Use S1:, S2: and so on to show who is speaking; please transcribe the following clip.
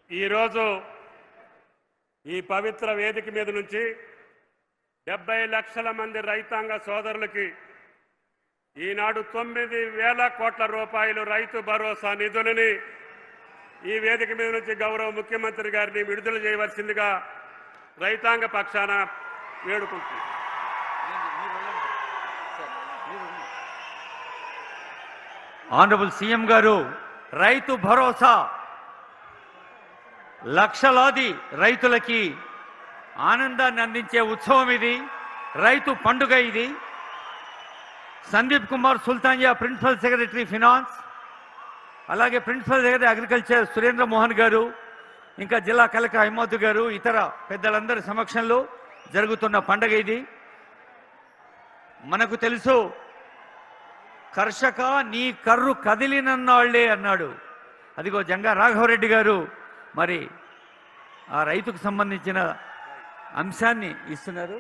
S1: ఈరోజు ఈ పవిత్ర వేదిక మీద నుంచి 70 లక్షల మంది రైతాంగ సోదరులకి ఈనాడు 9,000 కోట్ల రూపాయలు రైతు భరోసా నిధులని ఈ వేదిక మీద నుంచి గౌరవ ముఖ్యమంత్రి గారిని విడుదల చేయవలసిందిగా రైతాంగ పక్షాన వేడుకుంటున్నాను.
S2: ఆనరబుల్ సీఎం గారు రైతు భరోసా లక్షలాది రైతులకి ఆనందాన్ని అందించే ఉత్సవం ఇది, రైతు పండుగ ఇది. Sandeep Kumar Sultania principal secretary finance, అలాగే principal secretary agriculture Surendra Mohan garu, ఇంకా జిల్లా కలెక్టర్ హైమోద్ గారు, ఇతర పెద్దలందరి సమక్షంలో జరుగుతున్న పండుగ ఇది. మనకు తెలుసు, కర్షక నీ కర్రు కదిలినన్నాళ్లే అన్నాడు. అదిగో జంగా రాఘవరెడ్డి గారు మరి ఆ రైతుకు సంబంధించిన అంశాన్ని ఇస్తున్నారు.